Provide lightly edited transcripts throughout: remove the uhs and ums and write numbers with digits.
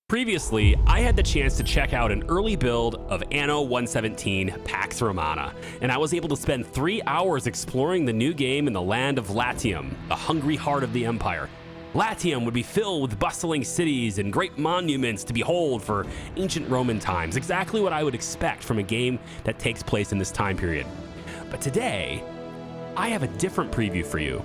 Previously, I had the chance to check out an early build of Anno 117 PAX Romana, and I was able to spend 3 hours exploring the new game in the land of Latium, the hungry heart of the Empire. Latium would be filled with bustling cities and great monuments to behold for ancient Roman times, exactly what I would expect from a game that takes place in this time period. But today, I have a different preview for you.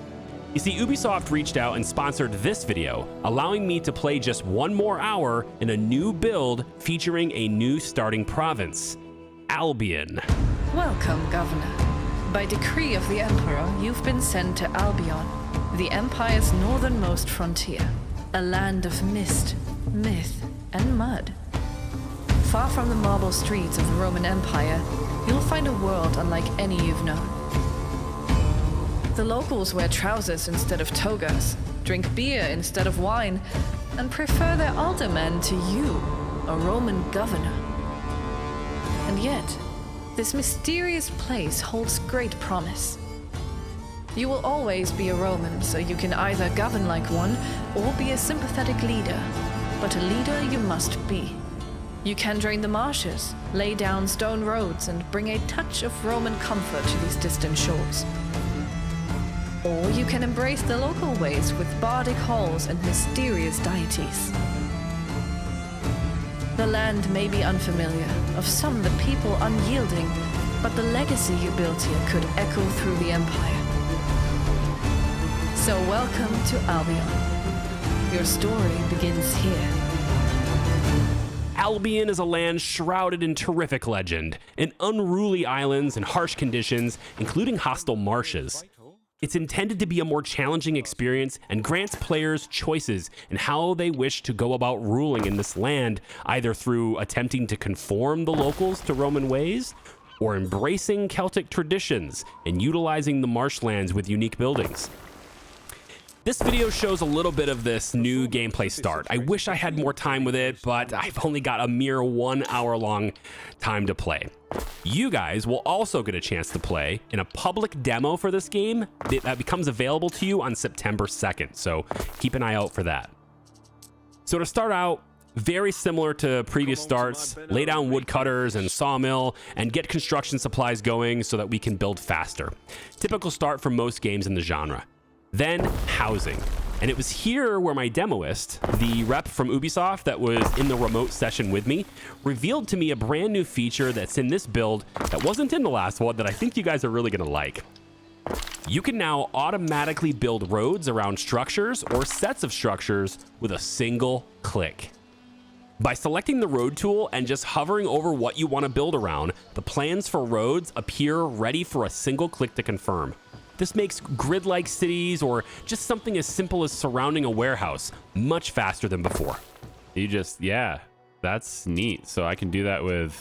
You see, Ubisoft reached out and sponsored this video, allowing me to play just 1 more hour in a new build featuring a new starting province, Albion. Welcome, Governor. By decree of the Emperor, you've been sent to Albion, the Empire's northernmost frontier, a land of mist, myth, and mud. Far from the marble streets of the Roman Empire, you'll find a world unlike any you've known. The locals wear trousers instead of togas, drink beer instead of wine, and prefer their alderman to you, a Roman governor. And yet, this mysterious place holds great promise. You will always be a Roman, so you can either govern like one or be a sympathetic leader, but a leader you must be. You can drain the marshes, lay down stone roads, and bring a touch of Roman comfort to these distant shores. Or you can embrace the local ways with bardic halls and mysterious deities. The land may be unfamiliar, of some the people unyielding, but the legacy you built here could echo through the Empire. So welcome to Albion. Your story begins here. Albion is a land shrouded in terrific legend, in unruly islands and harsh conditions, including hostile marshes. It's intended to be a more challenging experience and grants players choices in how they wish to go about ruling in this land, either through attempting to conform the locals to Roman ways, or embracing Celtic traditions and utilizing the marshlands with unique buildings. This video shows a little bit of this new gameplay start. I wish I had more time with it, but I've only got a mere 1 hour long time to play. You guys will also get a chance to play in a public demo for this game that becomes available to you on September 2nd, so keep an eye out for that. So to start out, very similar to previous starts, lay down woodcutters and sawmill and get construction supplies going so that we can build faster. Typical start for most games in the genre. Then housing. And it was here where my demoist, the rep from Ubisoft that was in the remote session with me, revealed to me a brand new feature that's in this build that wasn't in the last one that I think you guys are really gonna like. You can now automatically build roads around structures or sets of structures with a single click. By selecting the road tool and just hovering over what you want to build around, the plans for roads appear ready for a single click to confirm. This makes grid-like cities or just something as simple as surrounding a warehouse much faster than before. Yeah, that's neat. So I can do that with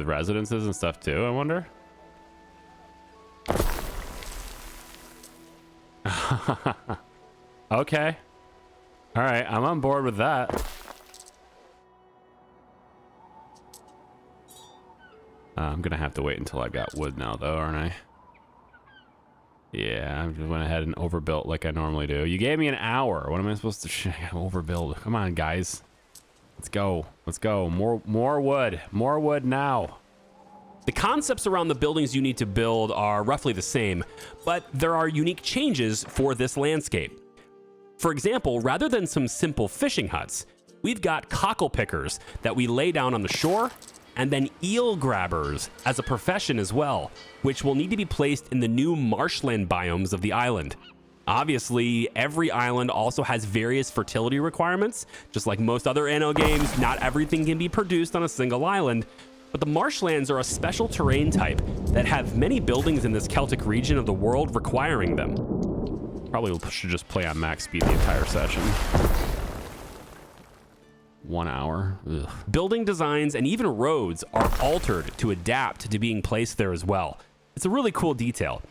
residences and stuff too, I wonder. Okay. All right, I'm on board with that. I'm gonna have to wait until I got wood now though, aren't I? Yeah, I just went ahead and overbuilt like I normally do. You gave me an hour. What am I supposed to overbuild? Come on, guys. Let's go. Let's go. More wood. More wood now. The concepts around the buildings you need to build are roughly the same, but there are unique changes for this landscape. For example, rather than some simple fishing huts, we've got cockle pickers that we lay down on the shore, and then eel grabbers as a profession as well, which will need to be placed in the new marshland biomes of the island. Obviously, every island also has various fertility requirements. Just like most other Anno games, not everything can be produced on a single island, but the marshlands are a special terrain type that have many buildings in this Celtic region of the world requiring them. Probably should just play on max speed the entire session. 1 hour. Ugh. Building designs and even roads are altered to adapt to being placed there as well. It's a really cool detail.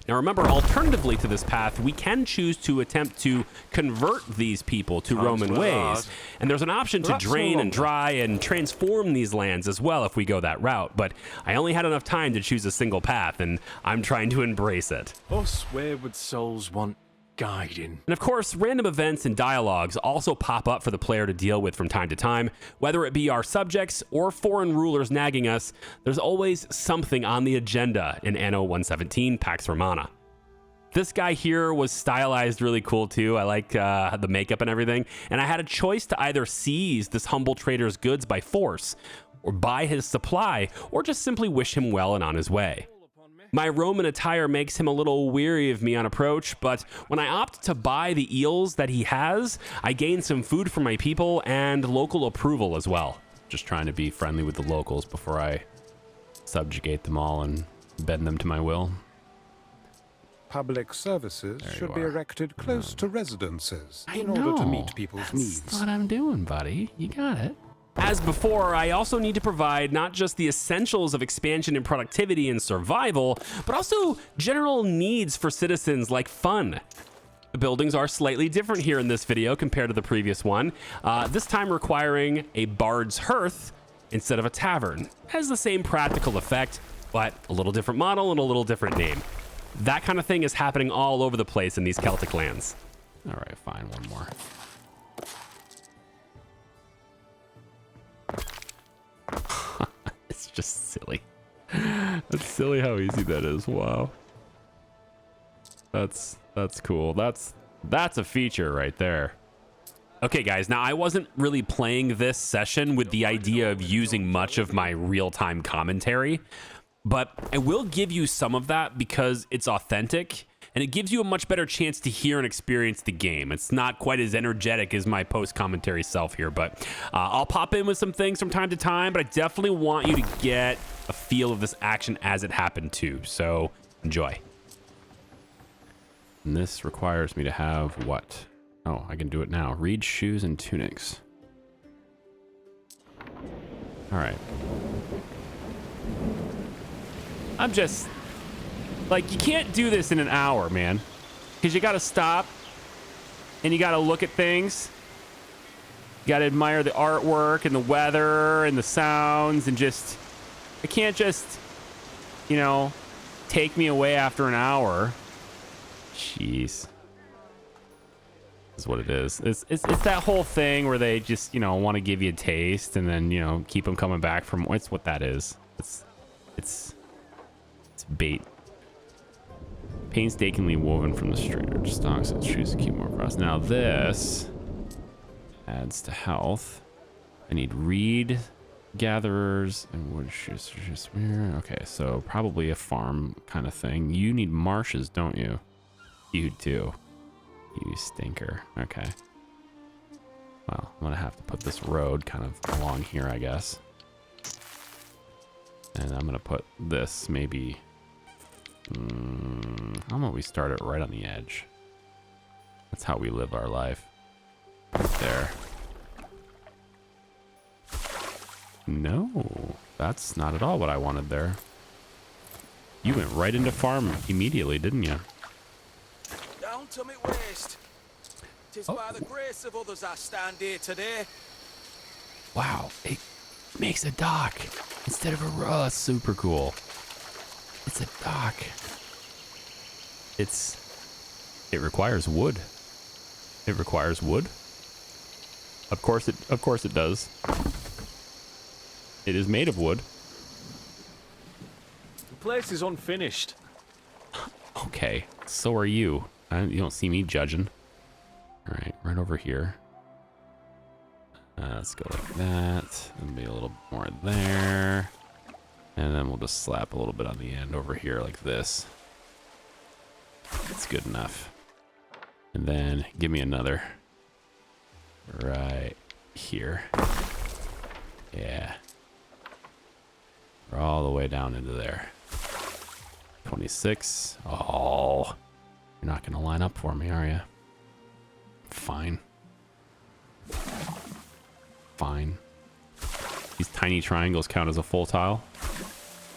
Now remember, alternatively to this path, we can choose to attempt to convert these people to Roman ways. And there's an option to drain and dry and transform these lands as well if we go that route. But I only had enough time to choose a single path, and I'm trying to embrace it. Us wayward souls want guiding. And of course, random events and dialogues also pop up for the player to deal with from time to time. Whether it be our subjects or foreign rulers nagging us, there's always something on the agenda in Anno 117 PAX Romana. This guy here was stylized really cool too. I like the makeup and everything. And I had a choice to either seize this humble trader's goods by force, or buy his supply, or just simply wish him well and on his way. My Roman attire makes him a little weary of me on approach, but when I opt to buy the eels that he has, I gain some food for my people and local approval as well. Just trying to be friendly with the locals before I subjugate them all and bend them to my will. Public services should be erected close to residences I in order to know. meet people's needs. That's what I'm doing, buddy. You got it. As before, I also need to provide not just the essentials of expansion and productivity and survival, but also general needs for citizens like fun. The buildings are slightly different here in this video compared to the previous one, this time requiring a bard's hearth instead of a tavern. It has the same practical effect, but a little different model and a little different name. That kind of thing is happening all over the place in these Celtic lands. All right, fine, one more. It's just silly. That's silly how easy that is. Wow. That's cool. That's a feature right there. Okay, guys, now I wasn't really playing this session with the idea of using much of my real-time commentary, but I will give you some of that because it's authentic and it gives you a much better chance to hear and experience the game. It's not quite as energetic as my post-commentary self here, but I'll pop in with some things from time to time, but I definitely want you to get a feel of this action as it happened too, so enjoy. And this requires me to have what? Oh, I can do it now. Reed shoes and tunics. All right. I'm just... like, you can't do this in an hour, man. Because you got to stop. And you got to look at things. You got to admire the artwork and the weather and the sounds. And just... it can't just, you know, take me away after an hour. Jeez. This is what it is. It's that whole thing where they just, you know, want to give you a taste and then, you know, keep them coming back for more. It's what that is. It's bait. Painstakingly woven from the stranger stalks and shoes to keep more frost. Now this adds to health. I need reed gatherers and wood shoes. Okay, so probably a farm kind of thing. You need marshes, don't you? You do. You stinker. Okay. Well, I'm gonna have to put this road kind of along here, I guess. And I'm gonna put this maybe... how about we start it right on the edge? That's how we live our life. Right there. No, that's not at all what I wanted there. You went right into farm immediately, didn't you? Down to me waist. 'Tis by the grace of others I stand here today. Wow, it makes a dock instead of a row. Super cool. It's a dock. It requires wood. It requires wood. Of course it does. It is made of wood. The place is unfinished. Okay, so are you. You don't see me judging. All right, right over here. Let's go like that. And be a little more there. And then we'll just slap a little bit on the end over here like this. That's good enough. And then give me another. Right here. Yeah. We're all the way down into there. 26. Oh. You're not going to line up for me, are you? Fine. Fine. These tiny triangles count as a full tile?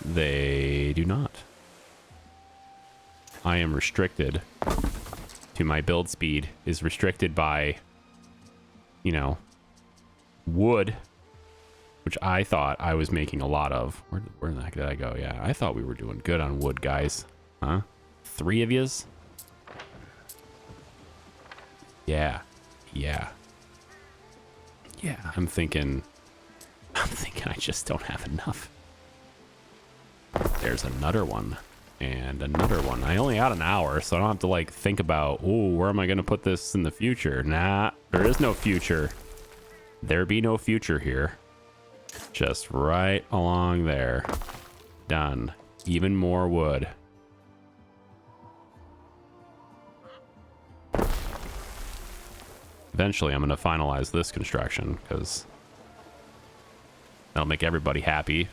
They do not. I am restricted to my build speed is restricted by, you know, wood, which I thought I was making a lot of. Where the heck did I go? Yeah, I thought we were doing good on wood, guys. Huh? 3 of yous? Yeah. I'm thinking I just don't have enough. There's another one and another one. I only had an hour, so I don't have to like think about, oh, where am I going to put this in the future? Nah, there is no future. There be no future here. Just right along there. Done. Even more wood. Eventually, I'm going to finalize this construction because that'll make everybody happy.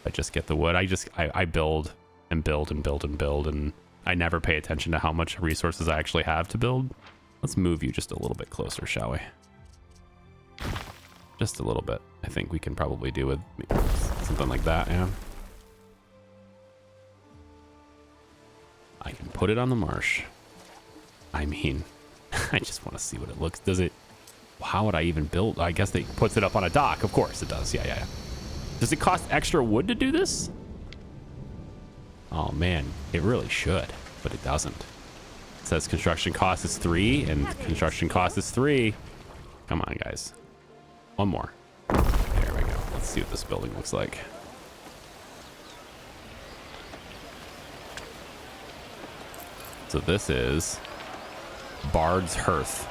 I just get the wood. I build and build and build and build, and I never pay attention to how much resources I actually have to build. Let's move you just a little bit closer, shall we? Just a little bit. I think we can probably do with something like that, yeah. I can put it on the marsh. I mean, I just want to see what it looks. Does it... How would I even build? I guess it puts it up on a dock. Of course it does. Yeah. Does it cost extra wood to do this? Oh, man. It really should, but it doesn't. It says construction cost is 3, and construction cost is 3. Come on, guys. One more. There we go. Let's see what this building looks like. So this is Bard's Hearth.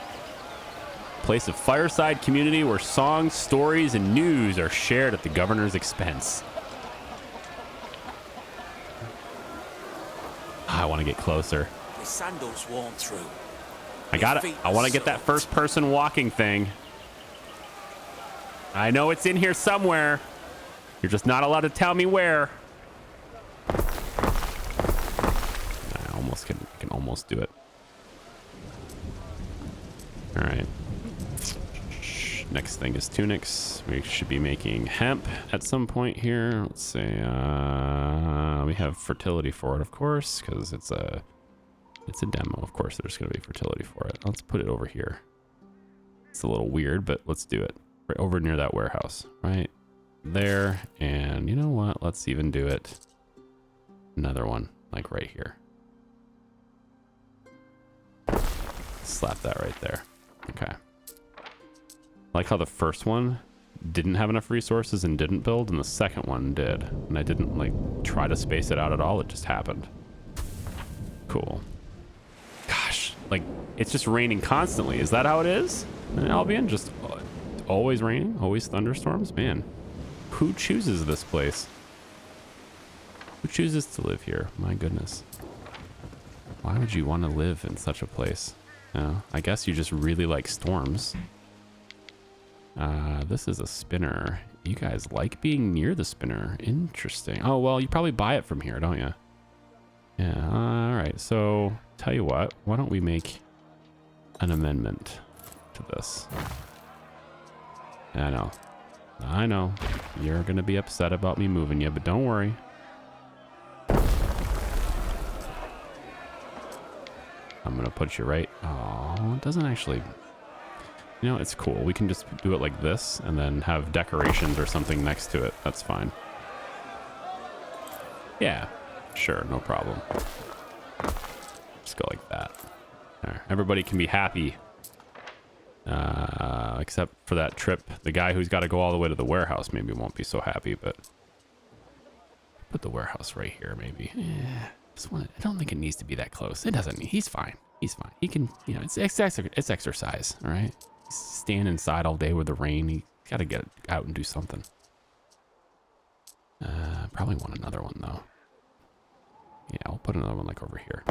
Place of fireside community where songs, stories, and news are shared at the governor's expense. I want to get closer. My sandals worn through. I got it. I want to get that first person walking thing. I know it's in here somewhere. You're just not allowed to tell me where. I can almost do it. All right. Next thing is tunics. We should be making hemp at some point here. Let's say we have fertility for it, of course, because it's a demo. Of course, there's going to be fertility for it. Let's put it over here. It's a little weird, but let's do it. Right over near that warehouse, right there. And you know what? Let's even do it. Another one, like right here. Slap that right there. Okay. I like how the first one didn't have enough resources and didn't build, and the second one did. And I didn't like try to space it out at all. It just happened. Cool. Gosh, like it's just raining constantly. Is that how it is in Albion? Just always raining, always thunderstorms? Man, who chooses this place? Who chooses to live here? My goodness. Why would you want to live in such a place? I guess you just really like storms. This is a spinner. You guys like being near the spinner. Interesting. Oh, well, you probably buy it from here, don't you? Yeah, all right. So, tell you what. Why don't we make an amendment to this? I know. You're going to be upset about me moving you, but don't worry. I'm going to put you right. Oh, it doesn't actually... You know, it's cool. We can just do it like this and then have decorations or something next to it. That's fine. Yeah, sure. No problem. Just go like that. There. Everybody can be happy. Except for that trip. The guy who's got to go all the way to the warehouse maybe won't be so happy, but... Put the warehouse right here, maybe. Yeah. I don't think it needs to be that close. It doesn't. He's fine. He's fine. He can, you know, it's exercise, all right? He's staying inside all day with the rain. He got to get out and do something. Probably want another one, though. Yeah, I'll put another one like over here.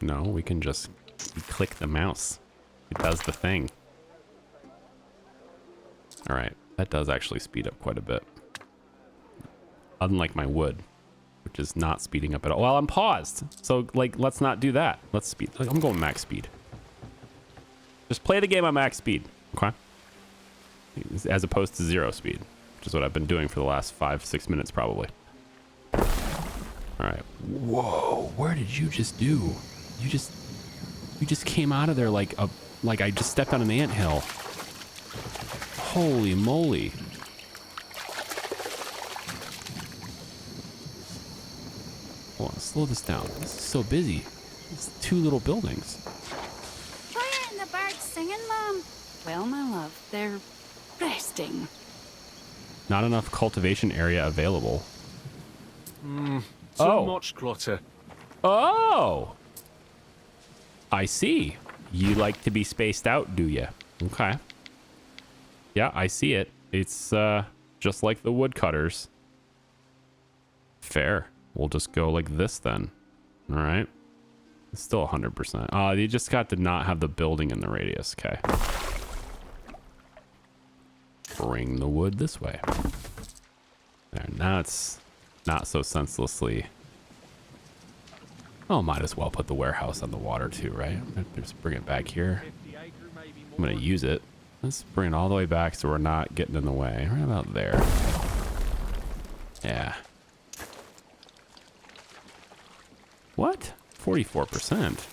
No, we can just click the mouse. It does the thing. All right. That does actually speed up quite a bit. Unlike my wood, which is not speeding up at all. Well, I'm paused. So, like, let's not do that. Let's speed. Like, I'm going max speed. Just play the game on max speed, okay? As opposed to 0 speed, which is what I've been doing for the last 5-6 minutes, probably. All right. Whoa, where did you just do? You just came out of there like I just stepped on an anthill. Holy moly. Hold on, slow this down. This is so busy. It's 2 little buildings. Try Well, my love, they're resting. Not enough cultivation area available. Too much clutter. Oh! I see. You like to be spaced out, do you? Okay. Yeah, I see it. It's just like the woodcutters. Fair. We'll just go like this then. All right. It's still 100%. You just got to not have the building in the radius. Okay. Bring the wood this way. There. Now it's not so senselessly. Oh, might as well put the warehouse on the water too, right? Just bring it back here. I'm gonna use it. Let's bring it all the way back so we're not getting in the way. Right about there. Yeah. What? 44%.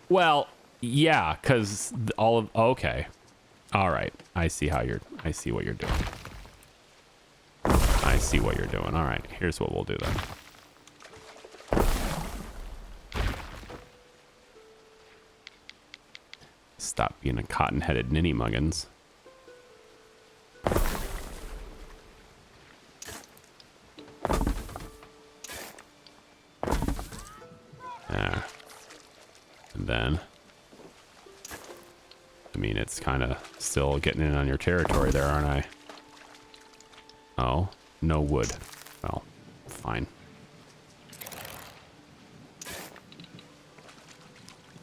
Well, yeah, because all of... Okay. All right. I see what you're doing. I see what you're doing. All right. Here's what we'll do then. Stop being a cotton-headed ninny muggins. There. And then, I mean, it's kind of still getting in on your territory there, aren't I? Oh, no wood. Well, fine.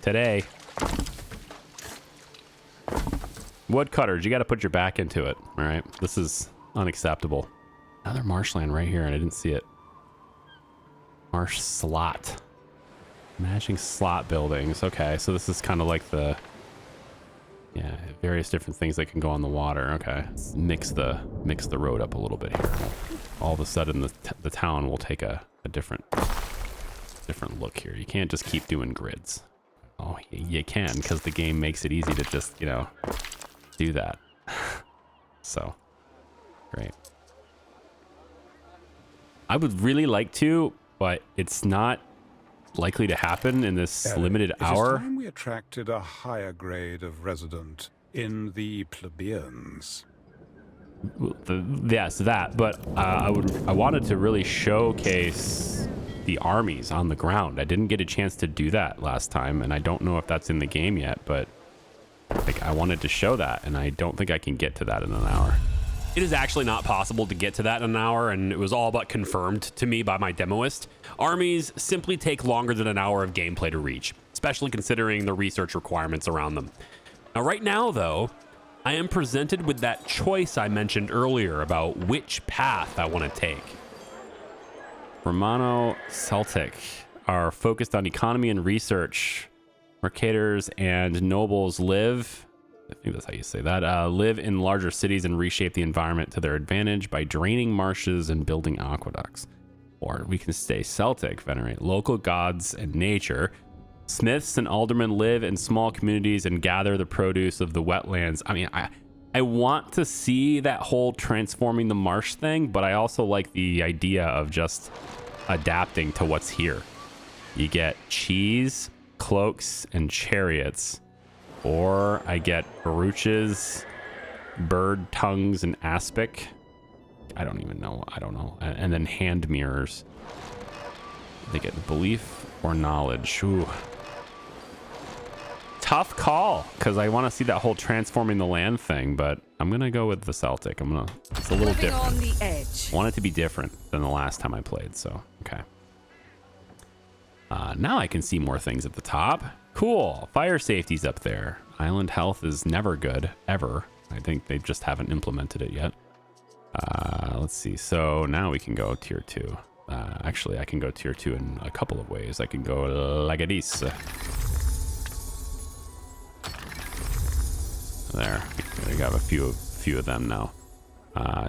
Today. Woodcutters, you got to put your back into it. All right, this is unacceptable. Another marshland right here, and I didn't see it. Marsh slot. Matching slot buildings. Okay, so this is kind of like the... Yeah, various different things that can go on the water. Okay, let's mix the road up a little bit here. All of a sudden, the town will take a different look here. You can't just keep doing grids. Oh, you can, because the game makes it easy to just, you know, do that. So, great. I would really like to, but it's not likely to happen in this limited hour. It is time we attracted a higher grade of resident in the plebeians. Yes, that. But I wanted to really showcase the armies on the ground. I didn't get a chance to do that last time, and I don't know if that's in the game yet. But like, I wanted to show that, and I don't think I can get to that in an hour. It is actually not possible to get to that in an hour, and it was all but confirmed to me by my demoist. Armies simply take longer than an hour of gameplay to reach, especially considering the research requirements around them. Now, right now, though, I am presented with that choice I mentioned earlier about which path I want to take. Romano CELTIC are focused on economy and research. Mercators and nobles live... I think that's how you say that. Live in larger cities and reshape the environment to their advantage by draining marshes and building aqueducts. Or we can stay Celtic, venerate local gods and nature. Smiths and aldermen live in small communities and gather the produce of the wetlands. I mean, I want to see that whole transforming the marsh thing, but I also like the idea of just adapting to what's here. You get cheese, cloaks, and chariots. Or I get baruches, bird tongues, and aspic. I don't even know. I don't know. And then hand mirrors. They get belief or knowledge. Ooh. Tough call, because I want to see that whole transforming the land thing, but I'm going to go with the Celtic. It's a little different. On the edge. I want it to be different than the last time I played, so, okay. Now I can see more things at the top. Cool. Fire safety's up there. Island health is never good, ever. I think they just haven't implemented it yet. Let's see. So now we can go tier 2. Actually, I can go tier 2 in a couple of ways. I can go like this. There. We got a few of them now.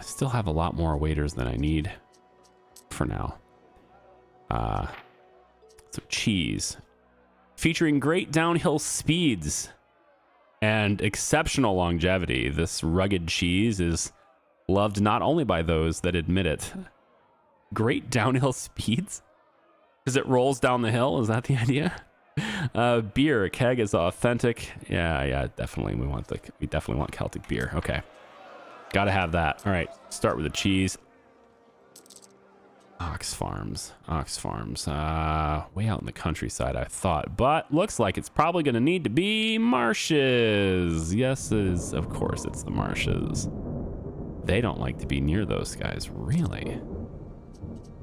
Still have a lot more waiters than I need for now. So cheese. Featuring great downhill speeds and exceptional longevity, this rugged cheese is loved not only by those that admit it. Great downhill speeds? Because it rolls down the hill? Is that the idea? Beer, keg is authentic. Yeah, definitely. We definitely want Celtic beer. Okay. Gotta have that. All right, start with the cheese. Ox Farms. Way out in the countryside, I thought, but looks like it's probably gonna need to be marshes. Yes, of course it's the marshes. They don't like to be near those guys, really.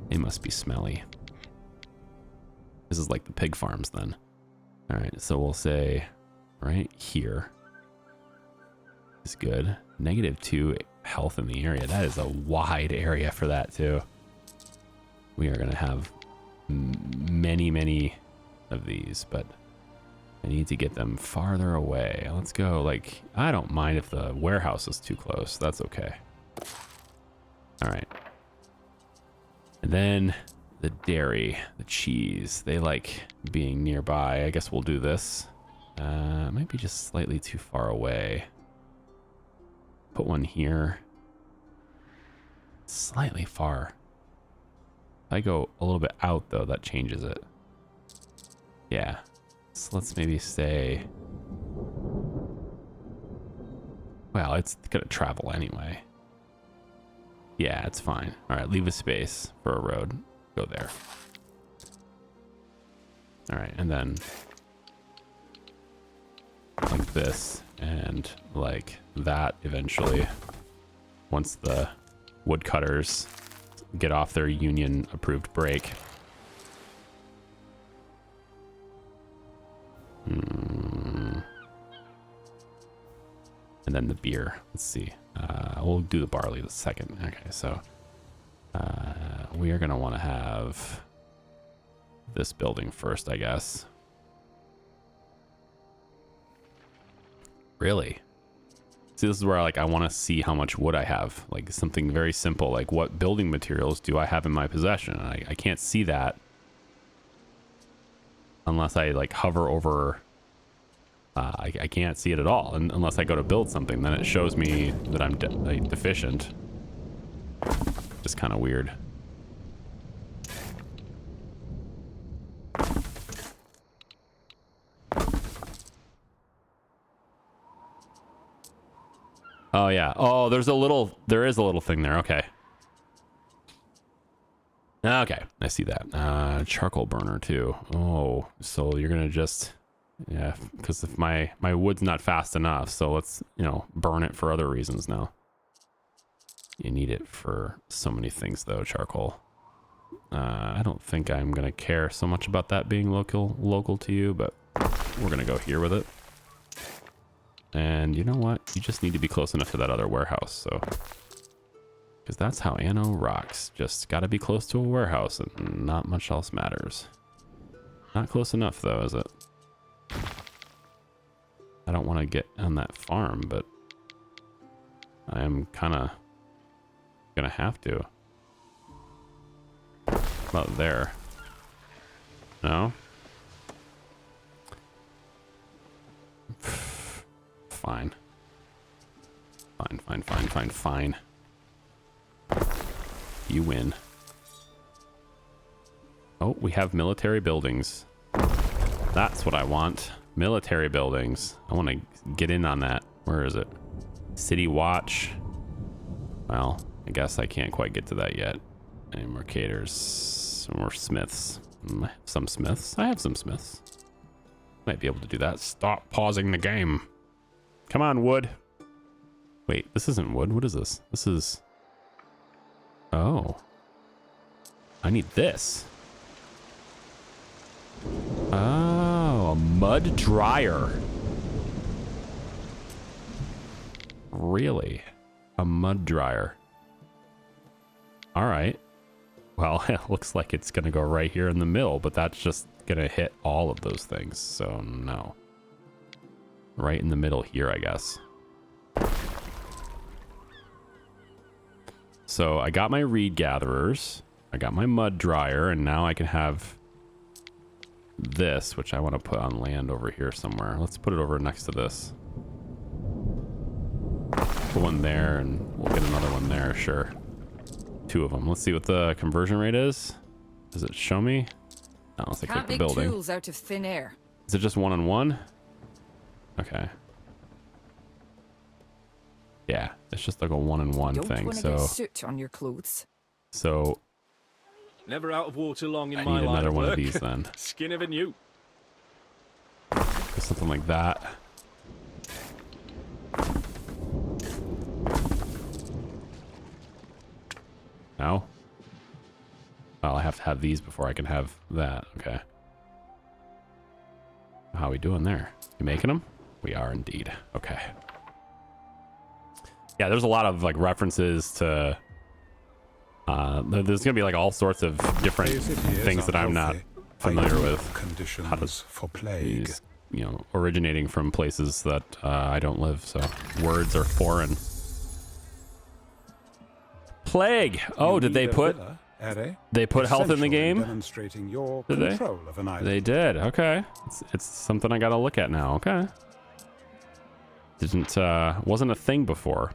They must be smelly. This is like the pig farms then. All right, so we'll say right here is good. -2 health in the area. That is a wide area for that too. We are going to have many of these, but I need to get them farther away. Let's go, like, I don't mind if the warehouse is too close. That's okay. All right. And then the dairy, the cheese, they like being nearby. I guess we'll do this. It might be just slightly too far away. Put one here. Slightly far. If I go a little bit out, though, that changes it. Yeah. So let's maybe say... Well, it's going to travel anyway. Yeah, it's fine. All right, leave a space for a road. Go there. All right, and then... like this, and like that eventually. Once the woodcutters get off their union approved break. And then the beer. Let's see. We'll do the barley the second. Okay, so we are going to want to have this building first, I guess. Really? See, this is where I want to see how much wood I have. Like something very simple, like what building materials do I have in my possession? I can't see that unless I like hover over. I can't see it at all unless I go to build something. Then it shows me that I'm deficient. Just kind of weird. Oh yeah. Oh, there is a little thing there. Okay. Okay, I see that. Charcoal burner too. Oh, so you're gonna just, yeah, because if my wood's not fast enough, so let's, burn it for other reasons now. You need it for so many things though, charcoal. I don't think I'm gonna care so much about that being local to you, but we're gonna go here with it. And you know what? You just need to be close enough to that other warehouse, so... Because that's how Anno rocks. Just gotta be close to a warehouse and not much else matters. Not close enough, though, is it? I don't want to get on that farm, but... I am kind of... gonna have to. About there. No? Fine. Fine. You win. Oh, we have military buildings. That's what I want. Military buildings. I want to get in on that. Where is it? City Watch. Well, I guess I can't quite get to that yet. Any more caters? Some more smiths. Some smiths. I have some smiths. Might be able to do that. Stop pausing the game. Come on, wood. Wait, this isn't wood. What is this? This is... Oh. I need this. Oh, a mud dryer. Really? A mud dryer. All right. Well, it looks like it's going to go right here in the mill, but that's just going to hit all of those things. So, no. Right in the middle here, I guess. So I got my reed gatherers, I got my mud dryer, and now I can have this, which I want to put on land over here somewhere. Let's put it over next to this. Put one there, and we'll get another one there, sure. 2 of them. Let's see what the conversion rate is. Does it show me? No, let's take the building. Tools out of thin air. Is it just one-on-one? Okay. Yeah, it's just like a one-on-one thing. So get soot on your clothes. So Never out of water long in I my need line another of one of work. these then. Skin of a new. Something like that. No? Well, I have to have these before I can have that. Okay. How are we doing there? You making them? We are indeed. Okay. Yeah, there's a lot of like references to there's gonna be like all sorts of different things that I'm not familiar with. Conditions for plague. These, you know, originating from places that I don't live, so words are foreign. Plague. Oh, did they put health in the game? Demonstrating your Did they? control of an island. They did. Okay, it's something I gotta look at now. Okay. Wasn't a thing before.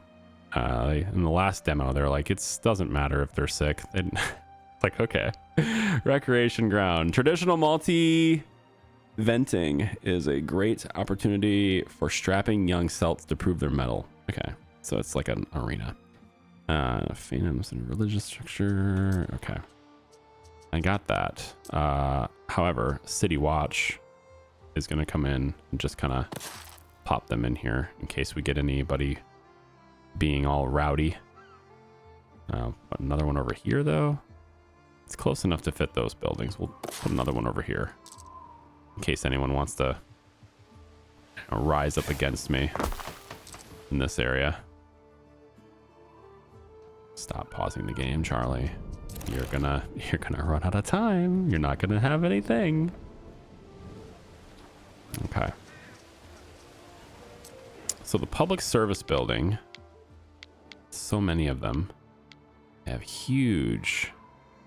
In the last demo, they're like, it doesn't matter if they're sick. It's like, okay. Recreation ground. Traditional multi-venting is a great opportunity for strapping young celts to prove their mettle. Okay, so it's like an arena. Phantoms and religious structure. Okay, I got that. However, City Watch is going to come in and just kind of pop them in here in case we get anybody being all rowdy. Put another one over here though. It's close enough to fit those buildings. We'll put another one over here in case anyone wants to rise up against me in this area. Stop pausing the game, Charlie. You're gonna run out of time. You're not gonna have anything. Okay. So the public service building, so many of them have huge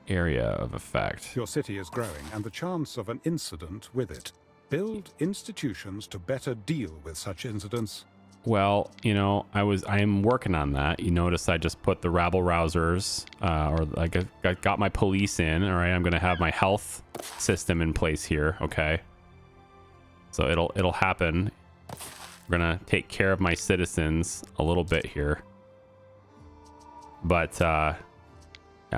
area of effect. Your city is growing and the chance of an incident with it. Build institutions to better deal with such incidents. Well, you know, I am working on that. You notice I just put the rabble rousers, or like I got my police in. All right, I'm gonna have my health system in place here. Okay, so it'll happen. We're gonna take care of my citizens a little bit here, but I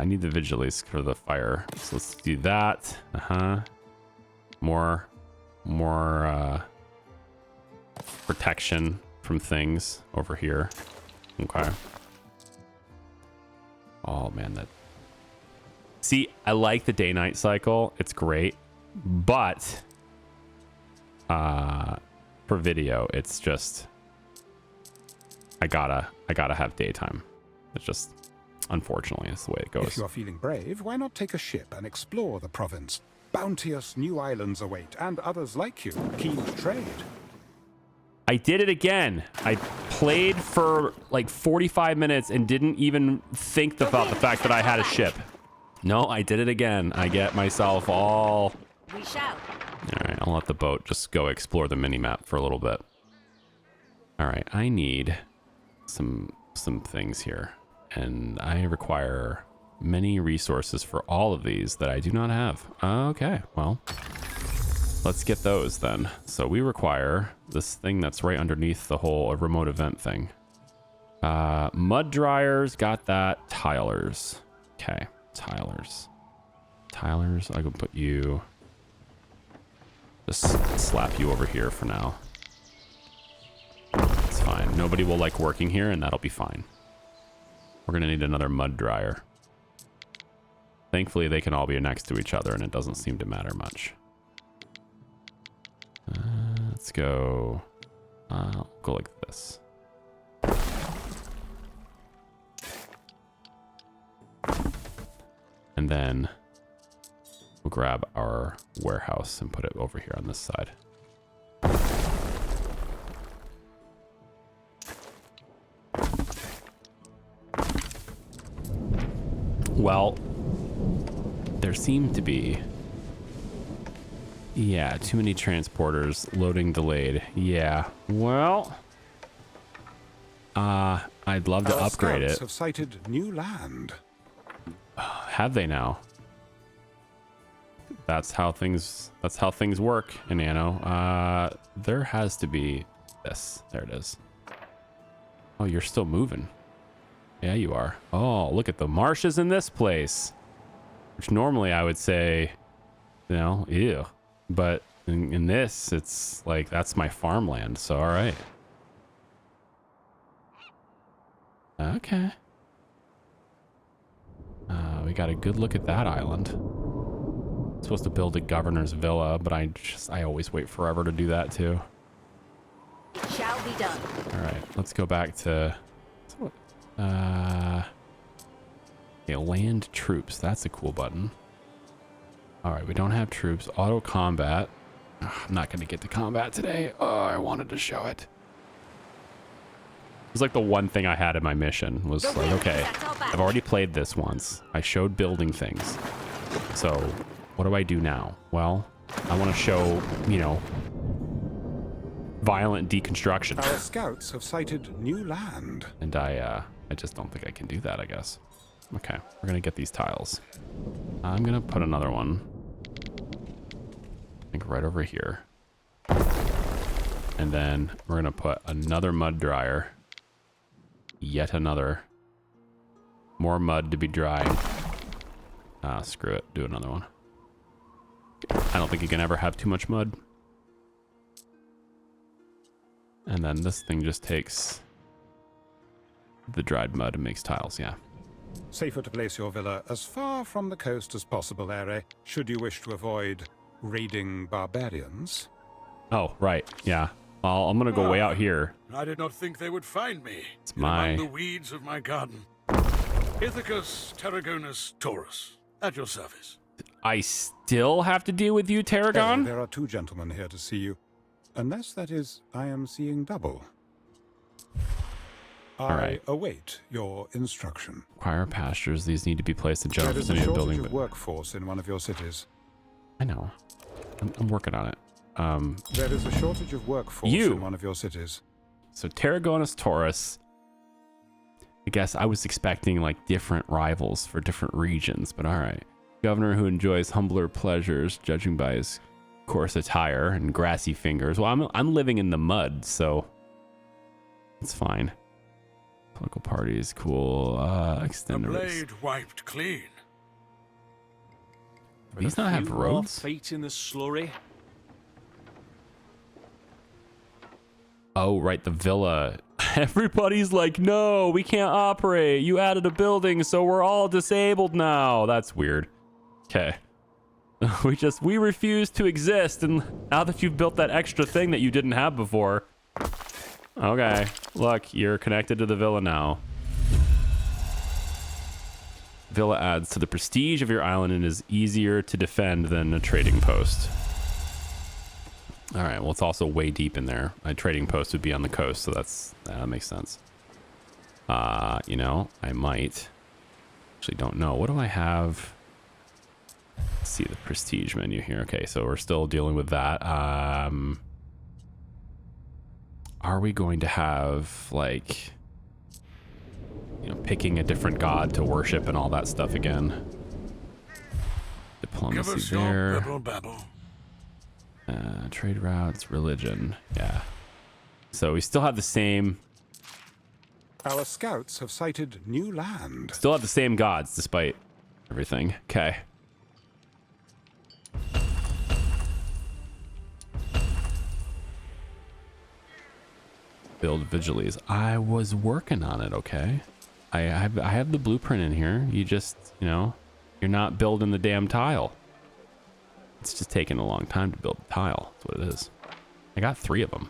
need the vigilies for the fire. So let's do that. More protection from things over here. Okay. Oh man, see, I like the day-night cycle. It's great, but for video, it's just I gotta have daytime. It's just, unfortunately, it's the way it goes. If you're feeling brave, why not take a ship and explore the province? Bounteous new islands await, and others like you, keen to trade. I did it again. I played for like 45 minutes and didn't even think about the fact that I had a ship. No, I did it again. I get myself all... We shall. All right, I'll let the boat just go explore the mini-map for a little bit. All right, I need some things here. And I require many resources for all of these that I do not have. Okay, well... let's get those then. So we require this thing that's right underneath the whole remote event thing. Mud dryers, got that. Tilers. Okay, tilers. Tilers, I can put you... just slap you over here for now. It's fine. Nobody will like working here and that'll be fine. We're gonna need another mud dryer. Thankfully they can all be next to each other and it doesn't seem to matter much. Let's go. Go like this. And then we'll grab our warehouse and put it over here on this side. Well, there seem to be... yeah, too many transporters. Loading delayed. Yeah. Well, I'd love to upgrade it. Have sighted new land. Have they now? That's how things work in Anno. There has to be this. There it is. Oh, you're still moving. Yeah, you are. Oh, look at the marshes in this place. Which normally I would say, you know, ew. But in this, it's like, that's my farmland. So, all right. Okay. We got a good look at that island. Supposed to build a governor's villa, but I always wait forever to do that too. It shall be done. All right, let's go back to okay, land troops. That's a cool button. All right, we don't have troops. Auto combat. Ugh, I'm not going to get to combat today. Oh, I wanted to show it. It was like the one thing I had in my mission was like, okay, I've already played this once. I showed building things. So what do I do now? Well, I want to show, you know, violent deconstruction. Our scouts have sighted new land. And I just don't think I can do that, I guess. Okay, we're going to get these tiles. I'm going to put another one, I think right over here. And then we're going to put another mud dryer. Yet another. More mud to be drying. Ah, screw it. Do another one. I don't think you can ever have too much mud. And then this thing just takes the dried mud and makes tiles, yeah. Safer to place your villa as far from the coast as possible, Ere, should you wish to avoid raiding barbarians. Oh, right, yeah. Well, I'm gonna go way out here. I did not think they would find me. It's my... among the weeds of my garden. Ithacus Tarragonus Taurus, at your service. I still have to deal with you, Tarragon? There are two gentlemen here to see you. Unless, that is, I am seeing double. I await your instruction. Acquire pastures. These need to be placed in general There is a vicinity of shortage building. of workforce in one of your cities. I know. I'm working on it. There is a shortage of workforce in one of your cities. So Tarragonus Taurus. I guess I was expecting like different rivals for different regions, but all right. Governor who enjoys humbler pleasures, judging by his coarse attire and grassy fingers. Well, I'm living in the mud, so it's fine. Political parties, cool. Extended. The blade wiped clean. Do these not have roads? Feet in the slurry. Oh, right, the villa. Everybody's like, no, we can't operate. You added a building, so we're all disabled now. That's weird. Okay. We refuse to exist, and now that you've built that extra thing that you didn't have before. Okay, look, you're connected to the villa now. Villa adds to the prestige of your island and is easier to defend than a trading post. All right, well, it's also way deep in there. A trading post would be on the coast, so that makes sense. You know, I might. Actually, don't know. What do I have? Let's see the prestige menu here. Okay, so we're still dealing with that. Are we going to have, like, you know, picking a different god to worship and all that stuff again? Diplomacy there. Trade routes, religion. Yeah. So we still have the same... Our scouts have sighted new land. Still have the same gods despite everything. Okay. Build vigilies. I was working on it, okay? I have the blueprint in here. You just, you know, you're not building the damn tile. It's just taking a long time to build the tile. That's what it is. I got 3 of them.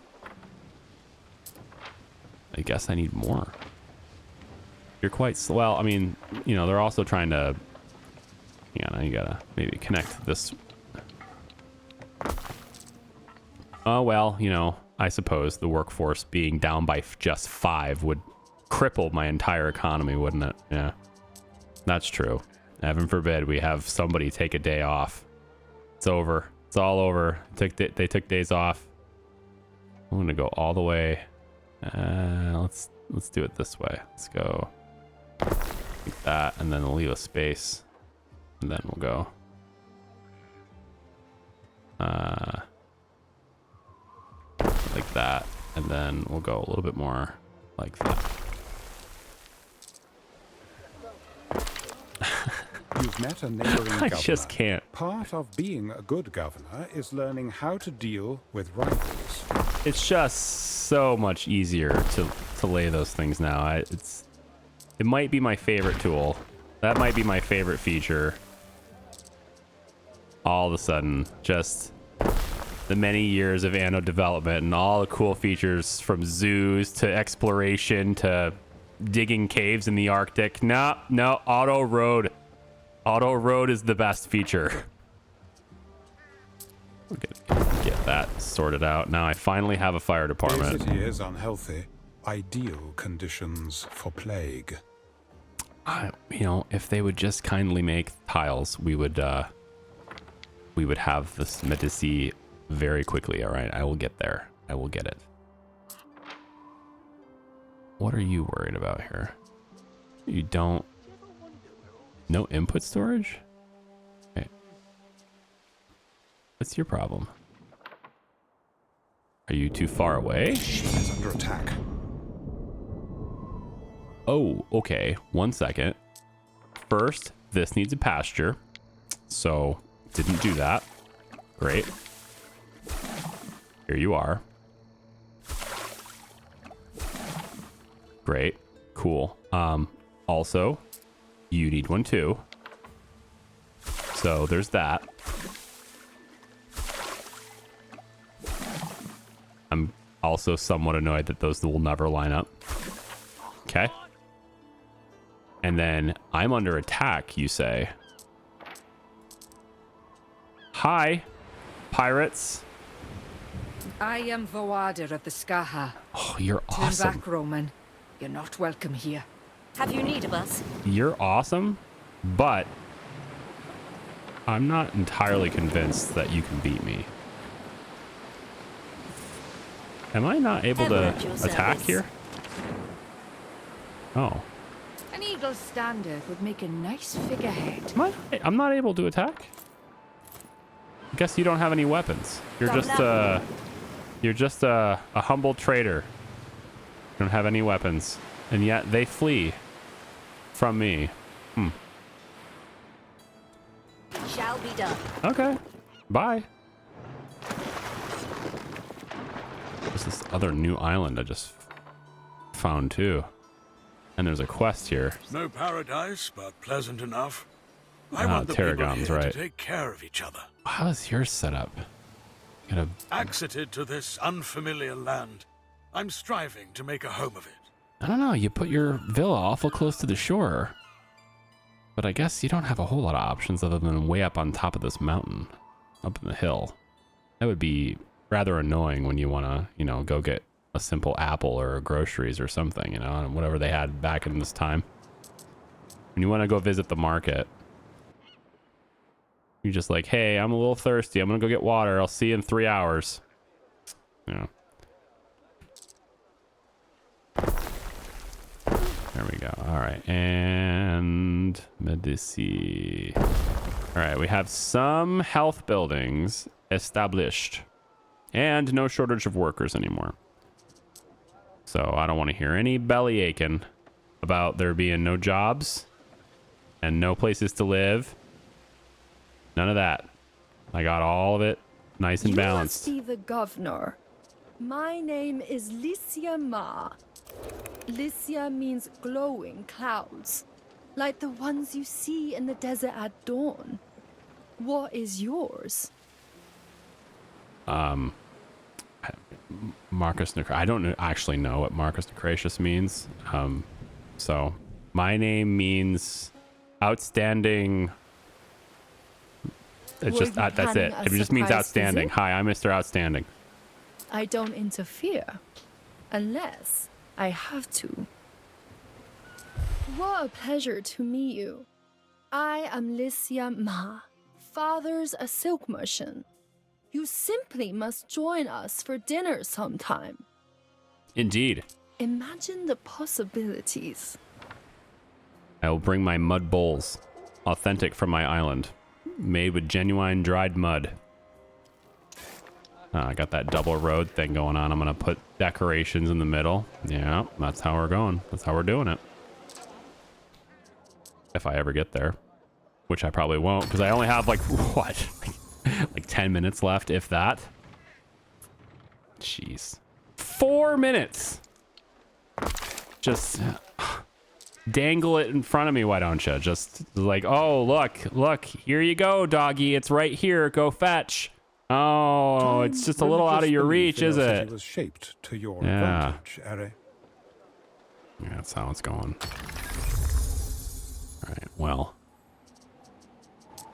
I guess I need more. You're quite well. I mean, you know, they're also trying to. Hang on, you gotta maybe connect this. Oh well, you know, I suppose the workforce being down by just 5 would cripple my entire economy, wouldn't it? Yeah, that's true. Heaven forbid we have somebody take a day off. It's over. It's all over. They took days off. I'm gonna go all the way. Let's do it this way. Let's go like that, and then we'll leave a space, and then we'll go Like that, and then we'll go a little bit more like that. You've met a neighboring governor. I just can't. Part of being a good governor is learning how to deal with rivals. It's just so much easier to lay those things now. It might be my favorite tool. That might be my favorite feature. All of a sudden, just the many years of Anno development and all the cool features, from zoos to exploration to digging caves in the Arctic. No, auto road. Auto road is the best feature. We're gonna get that sorted out. Now I finally have a fire The department. city is unhealthy. Ideal conditions for plague. You know, if they would just kindly make tiles, we would have this Medici very quickly. All right, I will get there. I will get it. What are you worried about here? You don't... No input storage? Okay. What's your problem? Are you too far away? It's under attack. Oh, okay. 1 second. First, this needs a pasture. So, didn't do that. Great. Here you are. Great. Cool. Also, you need one too. So there's that. I'm also somewhat annoyed that those will never line up. Okay. And then I'm under attack, you say. Hi, pirates. I am Voader of the Skaha. Oh, you're Turn awesome. back, Roman. You're not welcome here. Have you need of us? You're awesome, but I'm not entirely convinced that you can beat me. Am I not able Ever to at your attack service. here? Oh. An eagle standard would make a nice figurehead. I'm not able to attack? I guess you don't have any weapons. You're just a humble trader. You don't have any weapons. And yet they flee from me. Shall be done. Okay. Bye. There's this other new island I just found too. And there's a quest here. No paradise, but pleasant enough. I want the people Tarragon's here right. to take care of each other. How is yours set up? Accited to this unfamiliar land, I'm striving to make a home of it. I don't know. You put your villa awful close to the shore. But I guess you don't have a whole lot of options other than way up on top of this mountain, up in the hill. That would be rather annoying when you want to, go get a simple apple or groceries or something, and whatever they had back in this time. When you want to go visit the market, you're just like, hey, I'm a little thirsty. I'm going to go get water. I'll see you in 3 hours. Yeah. There we go. All right. And Medici. All right. We have some health buildings established and no shortage of workers anymore. So I don't want to hear any belly aching about there being no jobs and no places to live. None of that. I got all of it nice and balanced. You must be the governor. My name is Lycia Ma. Lycia means glowing clouds, like the ones you see in the desert at dawn. What is yours? Marcus I don't actually know what Marcus Necratius means. So my name means outstanding. It's Were just you that's it. planning a It just means surprise outstanding. visit? Hi, I'm Mr. Outstanding. I don't interfere, unless I have to. What a pleasure to meet you. I am Lycia Ma, father's a silk merchant. You simply must join us for dinner sometime. Indeed. Imagine the possibilities. I will bring my mud bowls, authentic from my island, made with genuine dried mud. I got that double road thing going on. I'm gonna put decorations in the middle. Yeah, that's how we're going. That's how we're doing it. If I ever get there, which I probably won't, because I only have like what, like 10 minutes left, if that. Jeez, 4 minutes. Just dangle it in front of me, why don't you? Just like, oh, look, here you go, doggy. It's right here. Go fetch. Oh, it's just a little out of your reach, is it? Was shaped to your Yeah. advantage, Are. Yeah, that's how it's going. All right, well.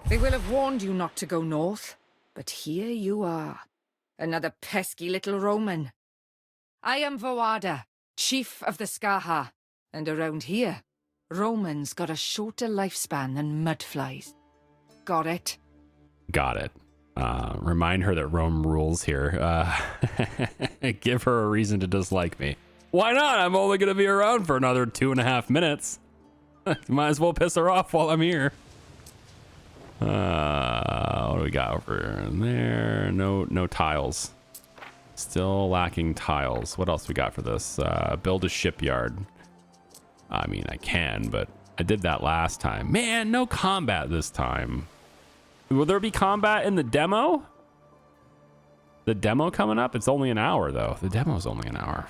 They will have warned you not to go north, but here you are. Another pesky little Roman. I am Voada, chief of the Skaha, and around here, Romans got a shorter lifespan than mudflies. Got it? Got it. Remind her that Rome rules here. Give her a reason to dislike me. Why not? I'm only going to be around for another 2.5 minutes. Might as well piss her off while I'm here. What do we got over there? No tiles. Still lacking tiles. What else we got for this? Build a shipyard. I mean, I can, but I did that last time. Man, no combat this time. Will there be combat in the demo? The demo coming up? It's only an hour, though. The demo's only an hour.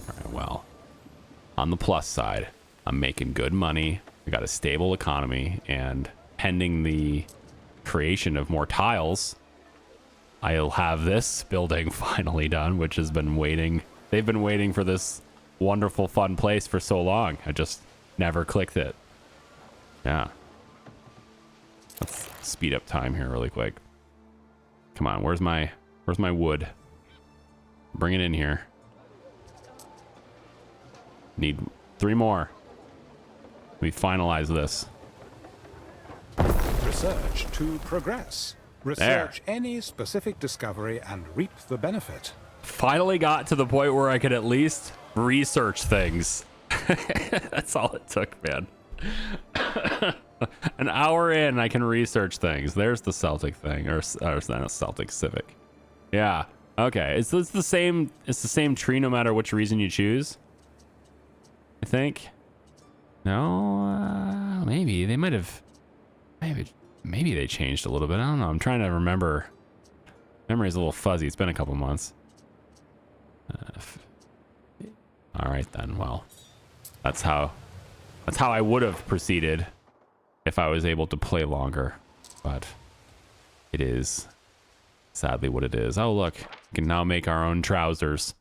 Alright, well. On the plus side, I'm making good money. I got a stable economy, and pending the creation of more tiles, I'll have this building finally done, which has been waiting. They've been waiting for this wonderful, fun place for so long. I just never clicked it. Yeah. Let's speed up time here really quick. Come on, where's my wood? Bring it in here. Need 3 more. We finalize this. Research to progress. Research any specific discovery and reap the benefit. Finally got to the point where I could at least research things. That's all it took, man. An hour in, I can research things. There's the Celtic thing, or not Celtic, Civic. Yeah. Okay. It's the same. It's the same tree no matter which reason you choose. I think. No. Maybe they might have. Maybe they changed a little bit. I don't know. I'm trying to remember. Memory's a little fuzzy. It's been a couple months. All right then. Well, that's how I would have proceeded if I was able to play longer. But it is sadly what it is. Oh look, we can now make our own trousers.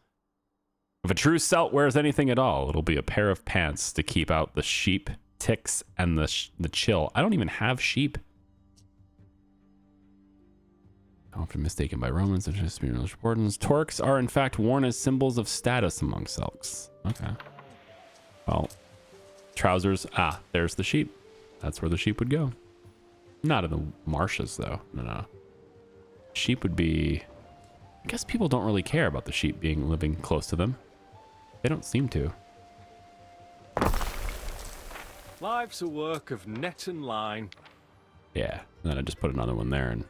If a true Celt wears anything at all, it'll be a pair of pants to keep out the sheep, ticks, and the chill. I don't even have sheep. Often mistaken by Romans and spiritual importance. Torques are in fact worn as symbols of status among Celts. Okay. Well, trousers. Ah, there's the sheep. That's where the sheep would go. Not in the marshes, though. No. Sheep would be. I guess people don't really care about the sheep living close to them. They don't seem to. Life's a work of net and line. Yeah. And then I just put another one there and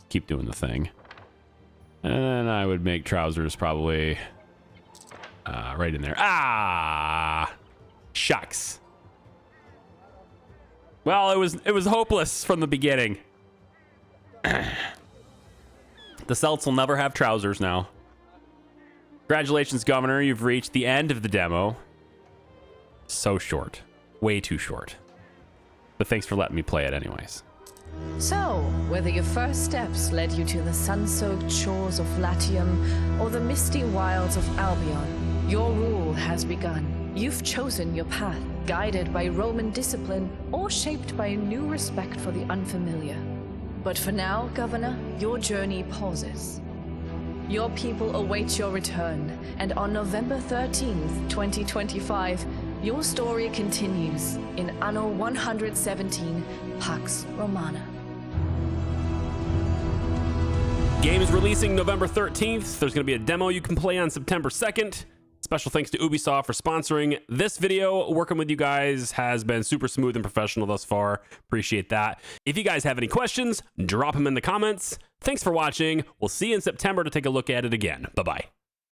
keep doing the thing. And then I would make trousers probably right in there. Ah, shucks. Well, it was hopeless from the beginning. The Celts will never have trousers now. Congratulations, Governor. You've reached the end of the demo. So short. Way too short. But thanks for letting me play it anyways. So, whether your first steps led you to the sun-soaked shores of Latium or the misty wilds of Albion, your rule has begun. You've chosen your path, guided by Roman discipline or shaped by a new respect for the unfamiliar. But for now, Governor, your journey pauses. Your people await your return, and on November 13th, 2025, your story continues in Anno 117, PAX Romana. Game is releasing November 13th. There's going to be a demo you can play on September 2nd. Special thanks to Ubisoft for sponsoring this video. Working with you guys has been super smooth and professional thus far. Appreciate that. If you guys have any questions, drop them in the comments. Thanks for watching. We'll see you in September to take a look at it again. Bye-bye.